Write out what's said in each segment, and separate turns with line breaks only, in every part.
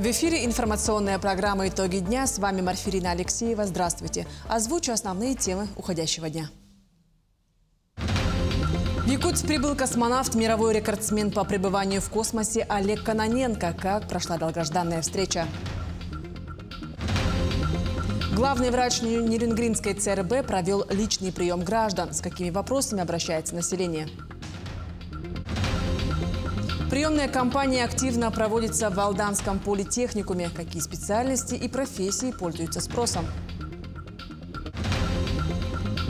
В эфире информационная программа «Итоги дня». С вами Марфирина Алексеева. Здравствуйте. Озвучу основные темы уходящего дня. В Якутск прибыл космонавт, мировой рекордсмен по пребыванию в космосе Олег Кононенко. Как прошла долгожданная встреча? Главный врач Нерюнгринской ЦРБ провел личный прием граждан. С какими вопросами обращается население? Приемная кампания активно проводится в Алданском политехникуме. Какие специальности и профессии пользуются спросом?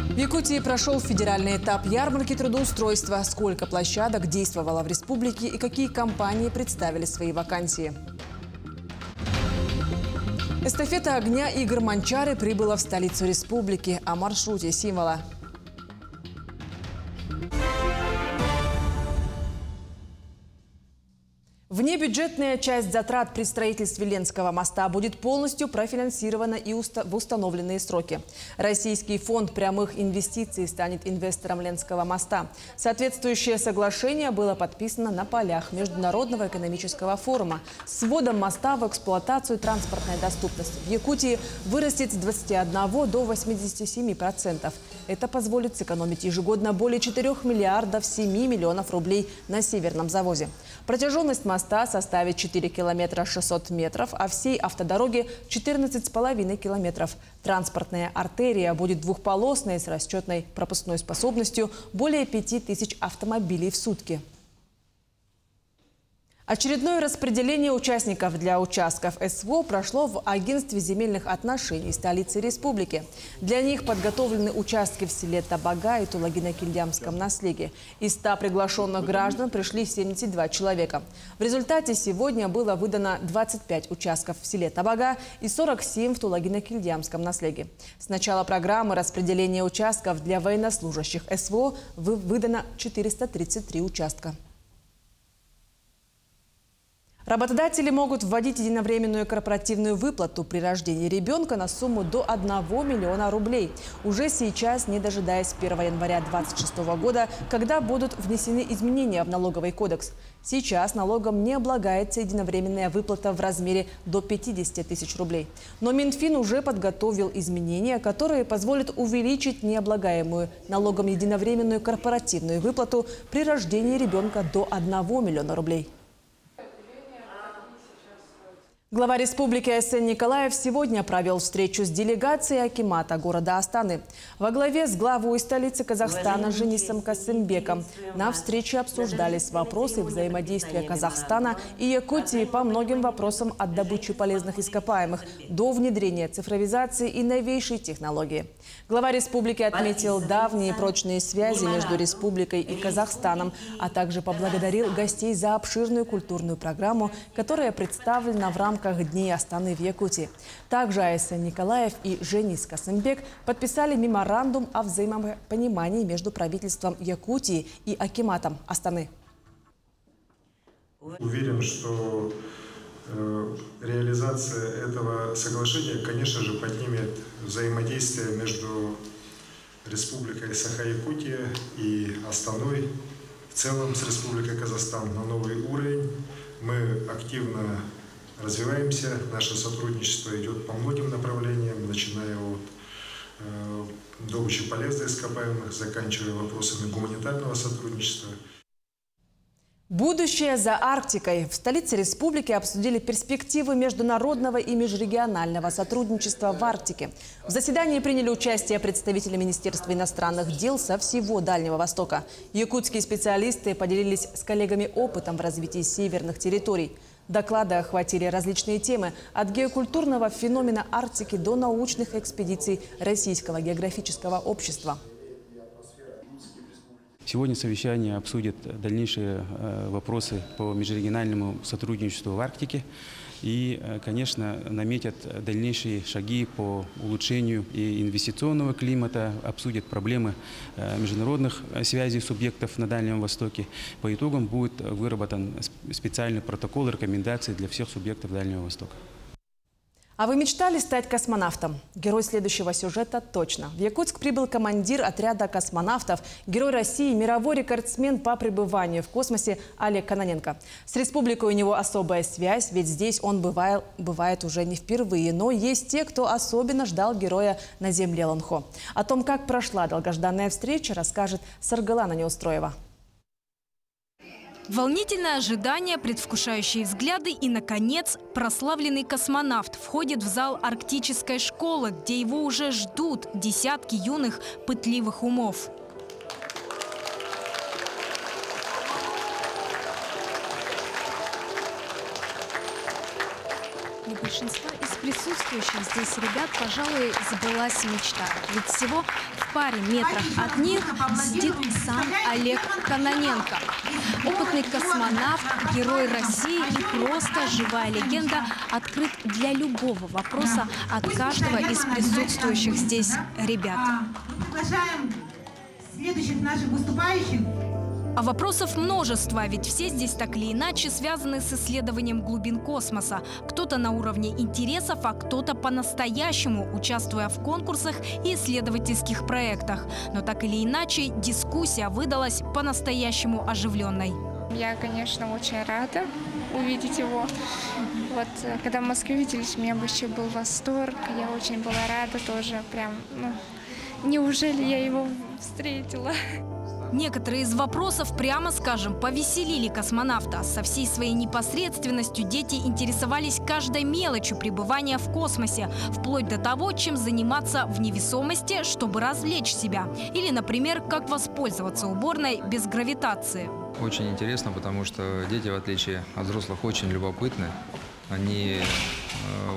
В Якутии прошел федеральный этап ярмарки трудоустройства. Сколько площадок действовало в республике и какие компании представили свои вакансии? Эстафета огня игр Манчары прибыла в столицу республики. О маршруте символа. Внебюджетная часть затрат при строительстве Ленского моста будет полностью профинансирована и в установленные сроки. Российский фонд прямых инвестиций станет инвестором Ленского моста. Соответствующее соглашение было подписано на полях Международного экономического форума. С вводом моста в эксплуатацию транспортная доступность в Якутии вырастет с 21 до 87%. Это позволит сэкономить ежегодно более 4 миллиардов 7 миллионов рублей на Северном завозе. Протяженность моста составит 4 километра 600 метров, а всей автодороги 14,5 километров. Транспортная артерия будет двухполосной с расчетной пропускной способностью более 5000 автомобилей в сутки. Очередное распределение участников для участков СВО прошло в агентстве земельных отношений столицы республики. Для них подготовлены участки в селе Табага и Тулагино-Кильдямском наследии. Из 100 приглашенных граждан пришли 72 человека. В результате сегодня было выдано 25 участков в селе Табага и 47 в Тулагино-Кильдямском наследии. С начала программы распределения участков для военнослужащих СВО выдано 433 участка. Работодатели могут вводить единовременную корпоративную выплату при рождении ребенка на сумму до 1 миллиона рублей. Уже сейчас, не дожидаясь 1 января 2026 года, когда будут внесены изменения в налоговый кодекс. Сейчас налогом не облагается единовременная выплата в размере до 50 тысяч рублей. Но Минфин уже подготовил изменения, которые позволят увеличить необлагаемую налогом единовременную корпоративную выплату при рождении ребенка до 1 миллиона рублей. Глава республики Айсен Николаев сегодня провел встречу с делегацией акимата города Астаны. Во главе с главой столицы Казахстана Женисом Касымбеком на встрече обсуждались вопросы взаимодействия Казахстана и Якутии по многим вопросам от добычи полезных ископаемых до внедрения цифровизации и новейшей технологии. Глава республики отметил давние прочные связи между республикой и Казахстаном, а также поблагодарил гостей за обширную культурную программу, которая представлена в рамках Дней Астаны в Якутии. Также Айсен Николаев и Женис Касымбек подписали меморандум о взаимопонимании между правительством Якутии и акиматом Астаны.
Уверен, что реализация этого соглашения, конечно же, поднимет взаимодействие между Республикой Саха-Якутия и Астаной, в целом с Республикой Казахстан, на новый уровень. Мы активно развиваемся, наше сотрудничество идет по многим направлениям, начиная от добычи полезных ископаемых, заканчивая вопросами гуманитарного сотрудничества.
Будущее за Арктикой. В столице республики обсудили перспективы международного и межрегионального сотрудничества в Арктике. В заседании приняли участие представители Министерства иностранных дел со всего Дальнего Востока. Якутские специалисты поделились с коллегами опытом в развитии северных территорий. Доклады охватили различные темы – от геокультурного феномена Арктики до научных экспедиций Российского географического общества.
Сегодня совещание обсудит дальнейшие вопросы по межрегиональному сотрудничеству в Арктике и, конечно, наметят дальнейшие шаги по улучшению и инвестиционного климата, обсудят проблемы международных связей субъектов на Дальнем Востоке. По итогам будет выработан специальный протокол и рекомендации для всех субъектов Дальнего Востока.
А вы мечтали стать космонавтом? Герой следующего сюжета точно. В Якутск прибыл командир отряда космонавтов, герой России, мировой рекордсмен по пребыванию в космосе Олег Кононенко. С республикой у него особая связь, ведь здесь он бывает уже не впервые. Но есть те, кто особенно ждал героя на земле Ланхо. О том, как прошла долгожданная встреча, расскажет Саргалана Неустроева.
Волнительное ожидание, предвкушающие взгляды и, наконец, прославленный космонавт входит в зал арктической школы, где его уже ждут десятки юных пытливых умов. У большинства из присутствующих здесь ребят, пожалуй, сбылась мечта. Ведь всего в паре метрах от них сидит сам Олег Кононенко. Опытный космонавт, герой России и просто живая легенда, открыт для любого вопроса от каждого из присутствующих здесь ребят.
Приглашаем следующих наших выступающих.
А вопросов множество, ведь все здесь так или иначе связаны с исследованием глубин космоса. Кто-то на уровне интересов, а кто-то по-настоящему, участвуя в конкурсах и исследовательских проектах. Но так или иначе, дискуссия выдалась по-настоящему оживленной.
Я, конечно, очень рада увидеть его. Вот, когда в Москве виделись, у меня вообще был восторг. Я очень была рада тоже. Прям, неужели я его встретила?
Некоторые из вопросов, прямо скажем, повеселили космонавта. Со всей своей непосредственностью дети интересовались каждой мелочью пребывания в космосе, вплоть до того, чем заниматься в невесомости, чтобы развлечь себя. Или, например, как воспользоваться уборной без гравитации.
Очень интересно, потому что дети, в отличие от взрослых, очень любопытны. Они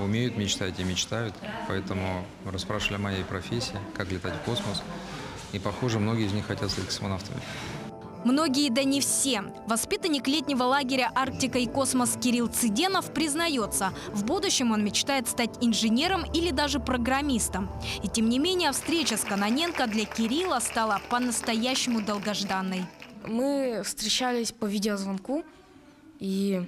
умеют мечтать и мечтают, поэтому расспрашивали о моей профессии, как летать в космос. И, похоже, многие из них хотят стать космонавтами.
Многие, да не все. Воспитанник летнего лагеря «Арктика и космос» Кирилл Циденов признается, в будущем он мечтает стать инженером или даже программистом. И тем не менее, встреча с Кононенко для Кирилла стала по-настоящему долгожданной.
Мы встречались по видеозвонку, и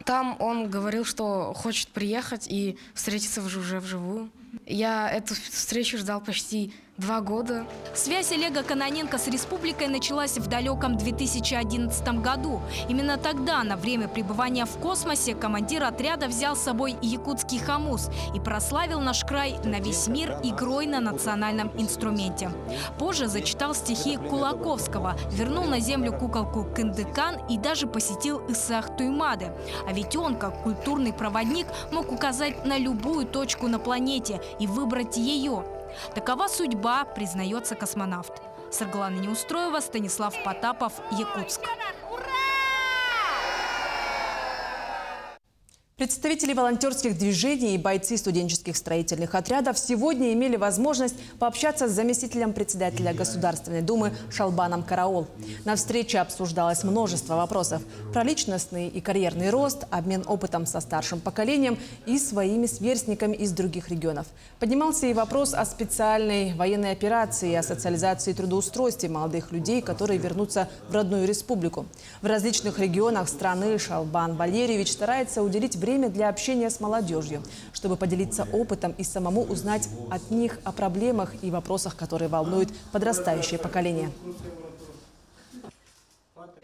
там он говорил, что хочет приехать и встретиться уже вживую. Я эту встречу ждал почти 2 года.
Связь Олега Кононенко с республикой началась в далеком 2011 году. Именно тогда, на время пребывания в космосе, командир отряда взял с собой якутский хомус и прославил наш край на весь мир игрой на национальном инструменте. Позже зачитал стихи Кулаковского, вернул на землю куколку Кындыкан и даже посетил Исаак Туймады. А ведь он, как культурный проводник, мог указать на любую точку на планете и выбрать ее. Такова судьба, признается космонавт. Саргалана Неустроева, Станислав Потапов, Якутск.
Представители волонтерских движений и бойцы студенческих строительных отрядов сегодня имели возможность пообщаться с заместителем председателя Государственной Думы Шалбаном Караол. На встрече обсуждалось множество вопросов про личностный и карьерный рост, обмен опытом со старшим поколением и своими сверстниками из других регионов. Поднимался и вопрос о специальной военной операции, о социализации и трудоустройстве молодых людей, которые вернутся в родную республику. В различных регионах страны Шалбан Валерьевич старается уделить время для общения с молодежью, чтобы поделиться опытом и самому узнать от них о проблемах и вопросах, которые волнуют подрастающее поколение.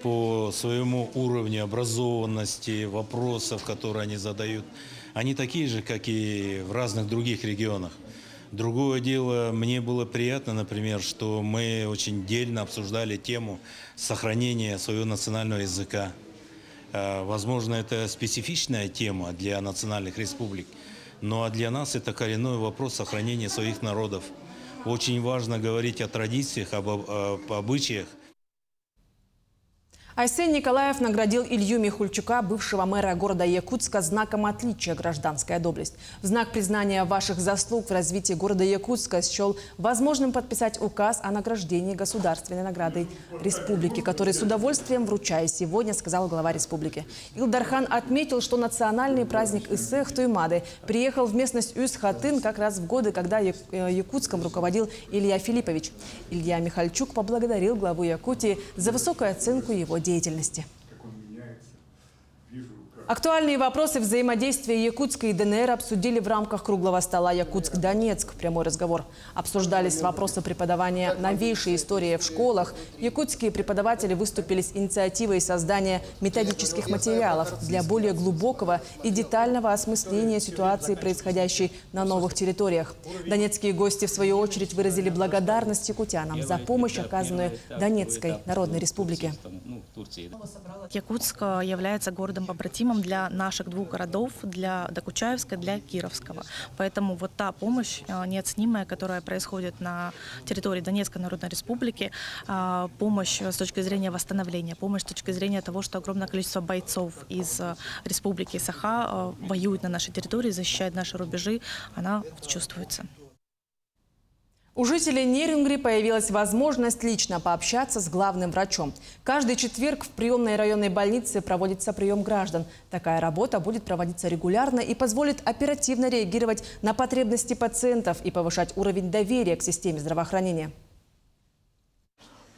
По своему уровню образованности, вопросов, которые они задают, они такие же, как и в разных других регионах. Другое дело, мне было приятно, например, что мы очень дельно обсуждали тему сохранения своего национального языка. Возможно, это специфичная тема для национальных республик, но для нас это коренной вопрос сохранения своих народов. Очень важно говорить о традициях, об обычаях.
Айсен Николаев наградил Илью Михульчука, бывшего мэра города Якутска, знаком отличия «Гражданская доблесть». В знак признания ваших заслуг в развитии города Якутска счел возможным подписать указ о награждении государственной наградой республики, который с удовольствием вручаю сегодня, сказал глава республики. Илдархан отметил, что национальный праздник Исаак Туймады приехал в местность Усть-Хатын как раз в годы, когда Якутском руководил Илья Филиппович. Илья Михальчук поблагодарил главу Якутии за высокую оценку его деятельности. Актуальные вопросы взаимодействия Якутска и ДНР обсудили в рамках круглого стола «Якутск-Донецк». Прямой разговор. Обсуждались вопросы преподавания новейшей истории в школах. Якутские преподаватели выступили с инициативой создания методических материалов для более глубокого и детального осмысления ситуации, происходящей на новых территориях. Донецкие гости, в свою очередь, выразили благодарность якутянам за помощь, оказанную Донецкой Народной Республике.
Якутск является городом-побратимом для наших двух городов, для Докучаевска, для Кировского. Поэтому вот та помощь неоценимая, которая происходит на территории Донецкой Народной Республики, помощь с точки зрения восстановления, помощь с точки зрения того, что огромное количество бойцов из Республики Саха воюют на нашей территории, защищают наши рубежи, она чувствуется.
У жителей Нерюнгри появилась возможность лично пообщаться с главным врачом. Каждый четверг в приемной районной больнице проводится прием граждан. Такая работа будет проводиться регулярно и позволит оперативно реагировать на потребности пациентов и повышать уровень доверия к системе здравоохранения.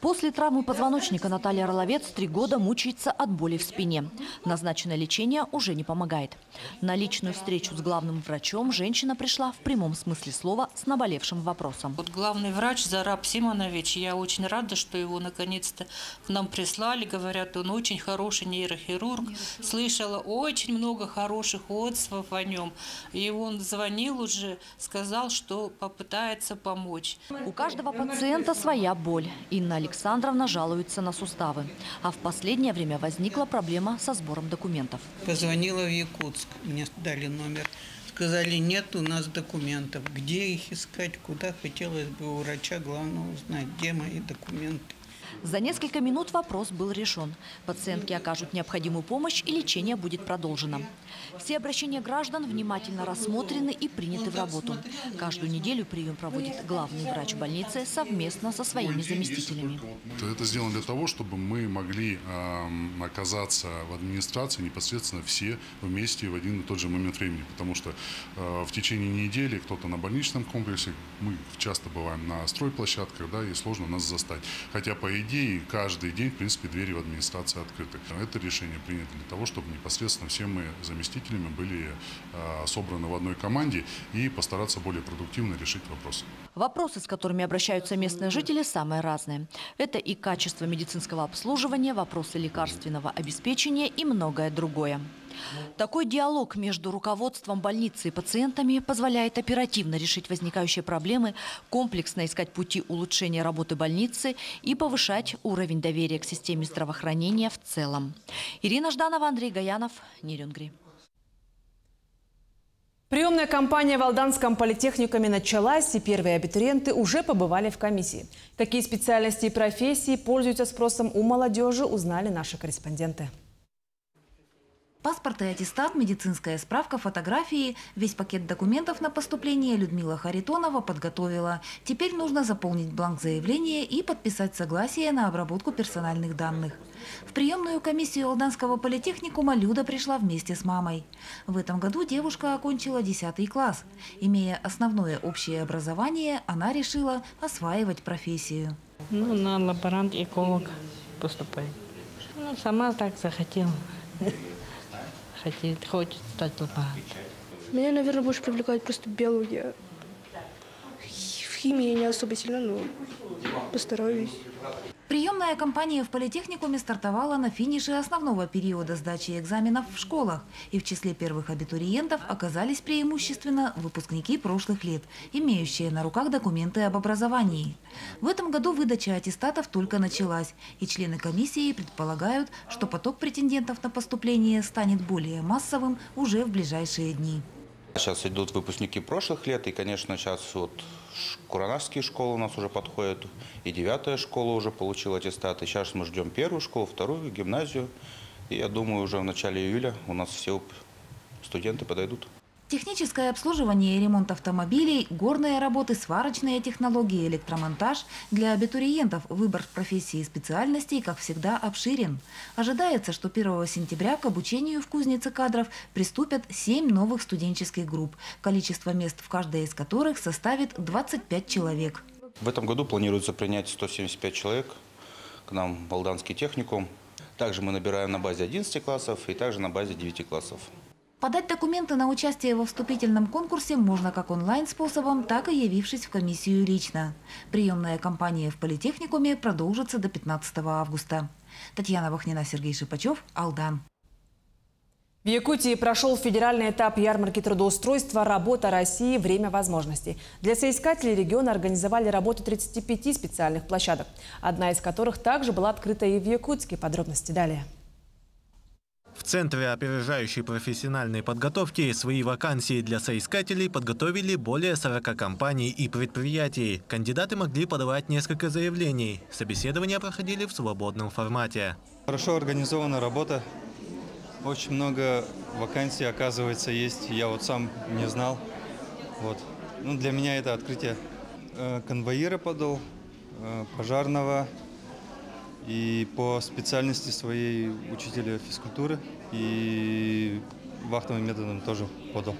После травмы позвоночника Наталья Орловец 3 года мучается от боли в спине. Назначенное лечение уже не помогает. На личную встречу с главным врачом женщина пришла в прямом смысле слова с наболевшим вопросом.
Вот главный врач Зараб Симонович, я очень рада, что его наконец-то к нам прислали. Говорят, он очень хороший нейрохирург. Слышала очень много хороших отзывов о нем. И он звонил уже, сказал, что попытается помочь.
У каждого пациента своя боль. Инна Александровна жалуется на суставы. А в последнее время возникла проблема со сбором документов.
Позвонила в Якутск, мне дали номер. Сказали, нет у нас документов. Где их искать, куда, хотелось бы у врача главного узнать, где мои документы.
За несколько минут вопрос был решен. Пациентке окажут необходимую помощь и лечение будет продолжено. Все обращения граждан внимательно рассмотрены и приняты в работу. Каждую неделю прием проводит главный врач больницы совместно со своими заместителями.
Это сделано для того, чтобы мы могли оказаться в администрации непосредственно все вместе в один и тот же момент времени. Потому что в течение недели кто-то на больничном комплексе, мы часто бываем на стройплощадках, да, и сложно нас застать. Хотя по идее каждый день, в принципе, двери в администрации открыты. Это решение принято для того, чтобы непосредственно все мы заместителями были собраны в одной команде и постараться более продуктивно решить вопросы.
Вопросы, с которыми обращаются местные жители, самые разные. Это и качество медицинского обслуживания, вопросы лекарственного обеспечения и многое другое. Такой диалог между руководством больницы и пациентами позволяет оперативно решить возникающие проблемы, комплексно искать пути улучшения работы больницы и повышать уровень доверия к системе здравоохранения в целом. Ирина Жданова, Андрей Гаянов, Нерюнгри.
Приемная кампания в Алданском политехникуме началась, и первые абитуриенты уже побывали в комиссии. Какие специальности и профессии пользуются спросом у молодежи, узнали наши корреспонденты.
Паспорт и аттестат, медицинская справка, фотографии. Весь пакет документов на поступление Людмила Харитонова подготовила. Теперь нужно заполнить бланк заявления и подписать согласие на обработку персональных данных. В приемную комиссию Алданского политехникума Люда пришла вместе с мамой. В этом году девушка окончила 10 класс. Имея основное общее образование, она решила осваивать профессию.
На лаборант-эколог поступать. Сама так захотела. Хочет стать лаборантом.
Меня, наверное, больше привлекает просто биология. В химии я не особо сильно, но постараюсь.
Приемная кампания в политехникуме стартовала на финише основного периода сдачи экзаменов в школах. И в числе первых абитуриентов оказались преимущественно выпускники прошлых лет, имеющие на руках документы об образовании. В этом году выдача аттестатов только началась, и члены комиссии предполагают, что поток претендентов на поступление станет более массовым уже в ближайшие дни.
Сейчас идут выпускники прошлых лет, и, конечно, сейчас вот куранашские школы у нас уже подходят, и 9-я школа уже получила аттестаты. Сейчас мы ждем 1-ю школу, 2-ю, гимназию, и я думаю, уже в начале июля у нас все студенты подойдут.
Техническое обслуживание и ремонт автомобилей, горные работы, сварочные технологии, электромонтаж. Для абитуриентов выбор профессии и специальностей, как всегда, обширен. Ожидается, что 1 сентября к обучению в кузнице кадров приступят 7 новых студенческих групп, количество мест в каждой из которых составит 25 человек.
В этом году планируется принять 175 человек к нам в Алданский техникум. Также мы набираем на базе 11 классов и также на базе 9 классов.
Подать документы на участие во вступительном конкурсе можно как онлайн-способом, так и явившись в комиссию лично. Приемная кампания в политехникуме продолжится до 15 августа. Татьяна Вахнина, Сергей Шипачев, Алдан.
В Якутии прошел федеральный этап ярмарки трудоустройства «Работа России. Время возможностей». Для соискателей региона организовали работу 35 специальных площадок, одна из которых также была открыта и в Якутске. Подробности далее.
В Центре опережающей профессиональной подготовки свои вакансии для соискателей подготовили более 40 компаний и предприятий. Кандидаты могли подавать несколько заявлений. Собеседования проходили в свободном формате.
Хорошо организована работа. Очень много вакансий, оказывается, есть. Я вот сам не знал. Вот. Ну, для меня это открытие. Конвоира подал, пожарного. И по специальности своей учителя физкультуры и вахтовым методом тоже подал.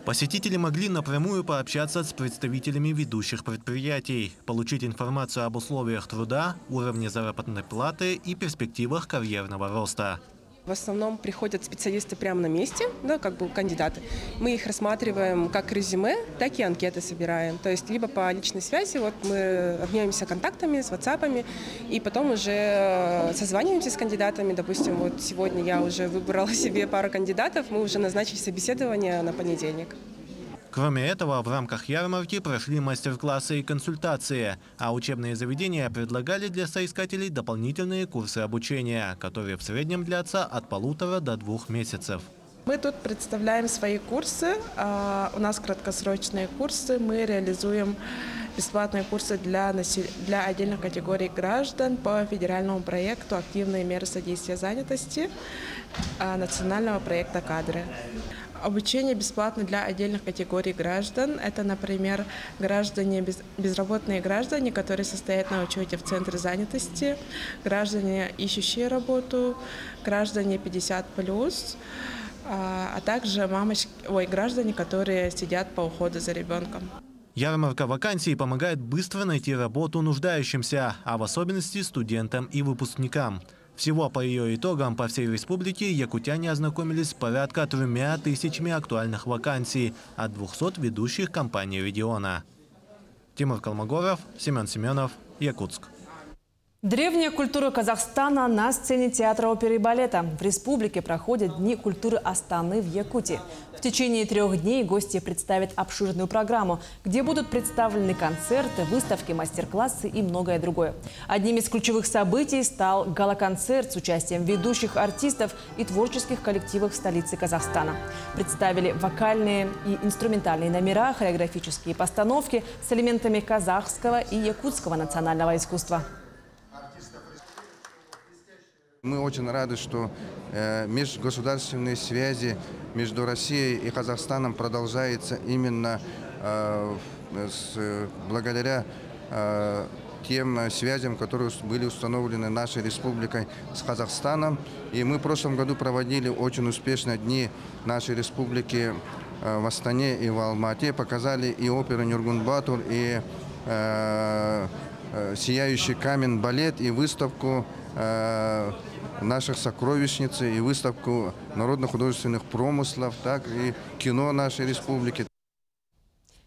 Посетители могли напрямую пообщаться с представителями ведущих предприятий, получить информацию об условиях труда, уровне заработной платы и перспективах карьерного роста.
В основном приходят специалисты прямо на месте, да, как бы кандидаты. Мы их рассматриваем как резюме, так и анкеты собираем. То есть либо по личной связи, вот мы обмениваемся контактами, с WhatsApp'ами, и потом уже созваниваемся с кандидатами. Допустим, вот сегодня я уже выбрала себе пару кандидатов, мы уже назначили собеседование на понедельник.
Кроме этого, в рамках ярмарки прошли мастер-классы и консультации, а учебные заведения предлагали для соискателей дополнительные курсы обучения, которые в среднем длятся от 1,5 до 2 месяцев.
Мы тут представляем свои курсы. У нас краткосрочные курсы. Мы реализуем бесплатные курсы для отдельных категорий граждан по федеральному проекту «Активные меры содействия занятости» национального проекта «Кадры». Обучение бесплатно для отдельных категорий граждан. Это, например, безработные граждане, которые состоят на учете в Центре занятости, граждане, ищущие работу, граждане 50+, а также граждане, которые сидят по уходу за ребенком.
Ярмарка вакансий помогает быстро найти работу нуждающимся, а в особенности студентам и выпускникам. Всего по ее итогам по всей республике якутяне ознакомились с порядка 3000 актуальных вакансий от 200 ведущих компаний региона. Тимур Калмогоров, Семен Семенов, Якутск.
Древняя культура Казахстана на сцене театра оперы и балета. В республике проходят Дни культуры Астаны в Якутии. В течение 3 дней гости представят обширную программу, где будут представлены концерты, выставки, мастер-классы и многое другое. Одним из ключевых событий стал гала-концерт с участием ведущих артистов и творческих коллективов столицы Казахстана. Представили вокальные и инструментальные номера, хореографические постановки с элементами казахского и якутского национального искусства.
Мы очень рады, что межгосударственные связи между Россией и Казахстаном продолжаются именно благодаря тем связям, которые были установлены нашей республикой с Казахстаном. И мы в прошлом году проводили очень успешно дни нашей республики в Астане и в Алмате. Показали и оперу «Нюргун-Батур», и «Сияющий камень» балет, и выставку наших сокровищниц, и выставку народно-художественных промыслов, так и кино нашей республики.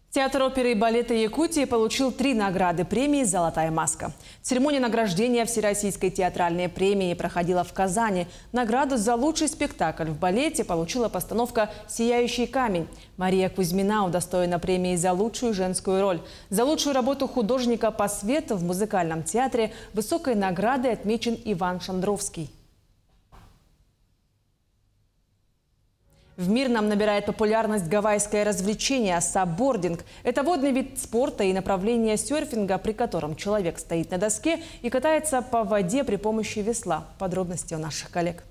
Театр оперы и балета Якутии получил 3 награды премии «Золотая маска». Церемония награждения Всероссийской театральной премии проходила в Казани. Награду за лучший спектакль в балете получила постановка «Сияющий камень». Мария Кузьмина удостоена премии за лучшую женскую роль. За лучшую работу художника по свету в музыкальном театре высокой наградой отмечен Иван Шандровский. В Мирном набирает популярность гавайское развлечение – саббординг. Это водный вид спорта и направление серфинга, при котором человек стоит на доске и катается по воде при помощи весла. Подробности у наших коллег.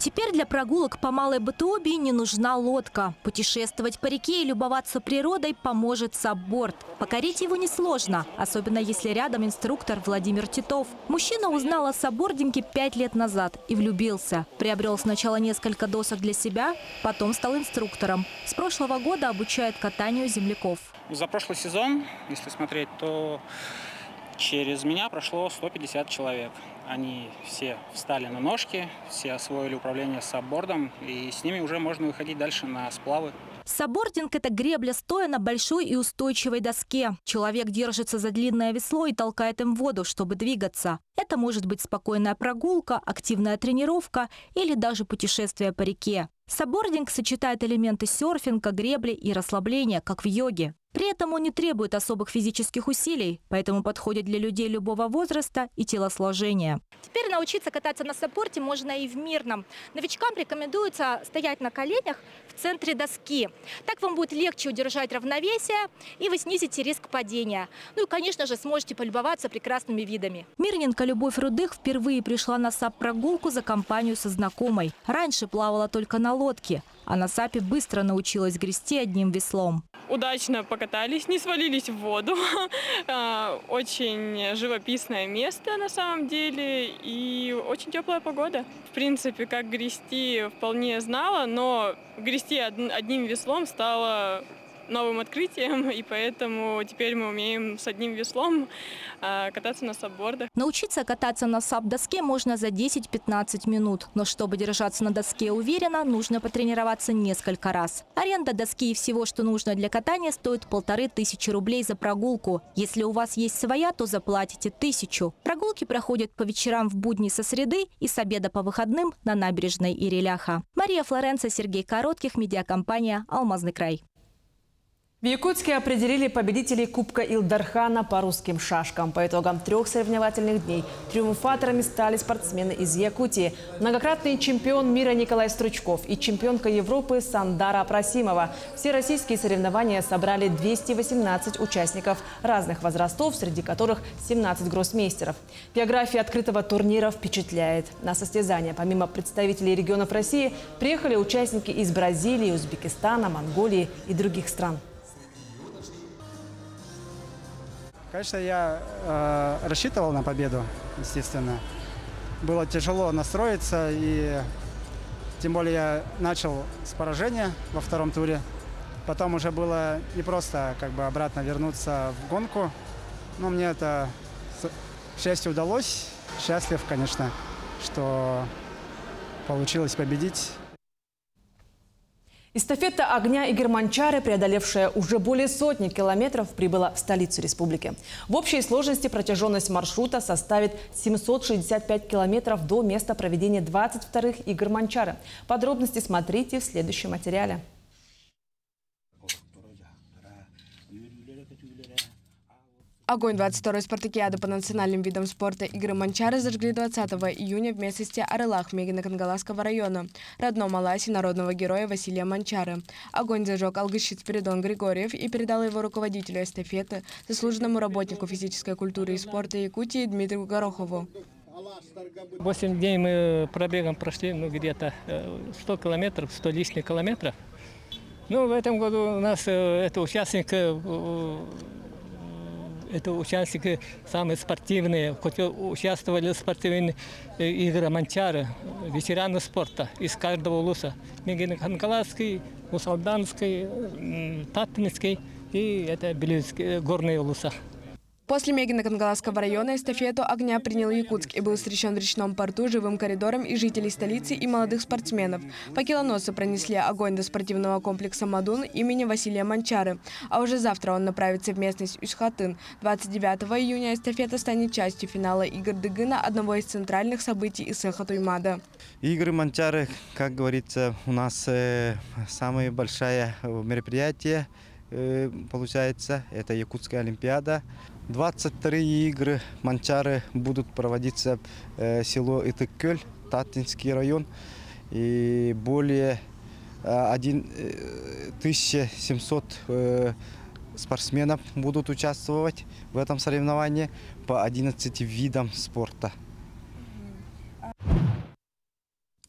Теперь для прогулок по Малой Батуобии не нужна лодка. Путешествовать по реке и любоваться природой поможет сабборд. Покорить его несложно, особенно если рядом инструктор Владимир Титов. Мужчина узнал о саббординге 5 лет назад и влюбился. Приобрел сначала несколько досок для себя, потом стал инструктором. С прошлого года обучает катанию земляков.
За прошлый сезон, если смотреть, то через меня прошло 150 человек. Они все встали на ножки, все освоили управление саббордом, и с ними уже можно выходить дальше на сплавы.
Саббординг – это гребля стоя на большой и устойчивой доске. Человек держится за длинное весло и толкает им воду, чтобы двигаться. Это может быть спокойная прогулка, активная тренировка или даже путешествие по реке. Саббординг сочетает элементы серфинга, гребли и расслабления, как в йоге. При этом он не требует особых физических усилий, поэтому подходит для людей любого возраста и телосложения. Теперь научиться кататься на сабборде можно и в мирном. Новичкам рекомендуется стоять на коленях в центре доски. Так вам будет легче удержать равновесие, и вы снизите риск падения. Ну и, конечно же, сможете полюбоваться прекрасными видами. Мирненко Любовь Рудых впервые пришла на саб-прогулку за компанию со знакомой. Раньше плавала только на лодке, а на сапе быстро научилась грести одним веслом.
Удачно покатались, не свалились в воду. Очень живописное место на самом деле и очень теплая погода. В принципе, как грести вполне знала, но грести одним веслом стало новым открытием, и поэтому теперь мы умеем с одним веслом кататься на саббордах.
Научиться кататься на саб-доске можно за 10-15 минут, но чтобы держаться на доске уверенно, нужно потренироваться несколько раз. Аренда доски и всего, что нужно для катания, стоит 1500 рублей за прогулку. Если у вас есть своя, то заплатите 1000. Прогулки проходят по вечерам в будни со среды и с обеда по выходным на набережной Ириляха. Мария Флоренция, Сергей Коротких, медиакомпания «Алмазный край».
В Якутске определили победителей Кубка Илдархана по русским шашкам. По итогам 3 соревновательных дней триумфаторами стали спортсмены из Якутии. Многократный чемпион мира Николай Стручков и чемпионка Европы Сандара Просимова. Все российские соревнования собрали 218 участников разных возрастов, среди которых 17 гроссмейстеров. География открытого турнира впечатляет. На состязания помимо представителей регионов России приехали участники из Бразилии, Узбекистана, Монголии и других стран.
Конечно, я рассчитывал на победу, естественно. Было тяжело настроиться, и тем более я начал с поражения во втором туре. Потом уже было непросто обратно вернуться в гонку. Но мне это, к счастью, удалось. Счастлив, конечно, что получилось победить.
Эстафета огня Игорь-Манчары, преодолевшая уже более сотни километров, прибыла в столицу республики. В общей сложности протяженность маршрута составит 765 километров до места проведения 22-х Игорь-Манчары. Подробности смотрите в следующем материале.
Огонь 22-й спартакиады по национальным видам спорта Игорь-Манчары зажгли 20 июня в местности Арылах Мегино-Кангаласского района, родном Малайсе народного героя Василия Манчары. Огонь зажег алгыщик Спиридон Григорьев и передал его руководителю эстафеты, заслуженному работнику физической культуры и спорта Якутии Дмитрию Горохову.
8 дней мы пробегом прошли где-то 100 километров, 100 лишних километров. В этом году у нас это участники самые спортивные, хоть участвовали в спортивных играх Манчары, ветераны спорта из каждого улуса. Мегино-Кангаласский, Усалданский, Татнинский и это Белинский, горные улуса.
После Мегино-Кангаласского района эстафету огня принял Якутск и был встречен в речном порту живым коридором и жителей столицы и молодых спортсменов. Факелоносцы пронесли огонь до спортивного комплекса «Мадун» имени Василия Манчары. А уже завтра он направится в местность Усхатын. 29 июня эстафета станет частью финала игр Дыгына, одного из центральных событий Исеха Туймада.
Игры Манчары, как говорится, у нас самое большое мероприятие получается. Это Якутская Олимпиада. 22 игры Манчары будут проводиться в село Итыккөл, Татинский район. И более 1700 спортсменов будут участвовать в этом соревновании по 11 видам спорта.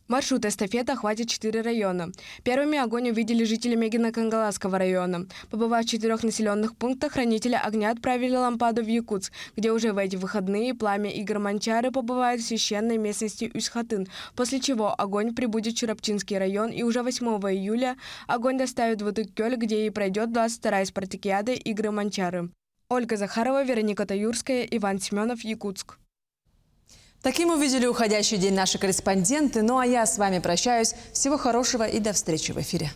Маршрут эстафеты охватит 4 района. Первыми огонь увидели жители Мегино-Кангаласского района. Побывав в 4 населенных пунктах, хранители огня отправили лампаду в Якутск, где уже в эти выходные пламя и громанчары побывают в священной местности Усть-Хатын, после чего огонь прибудет в Чурапчинский район, и уже 8 июля огонь доставит в Утыккёль, где и пройдет 22-я спартакиада «Игры Манчары». Ольга Захарова, Вероника Таюрская, Иван Семенов, Якутск.
Таким увидели уходящий день наши корреспонденты. Ну а я с вами прощаюсь. Всего хорошего и до встречи в эфире.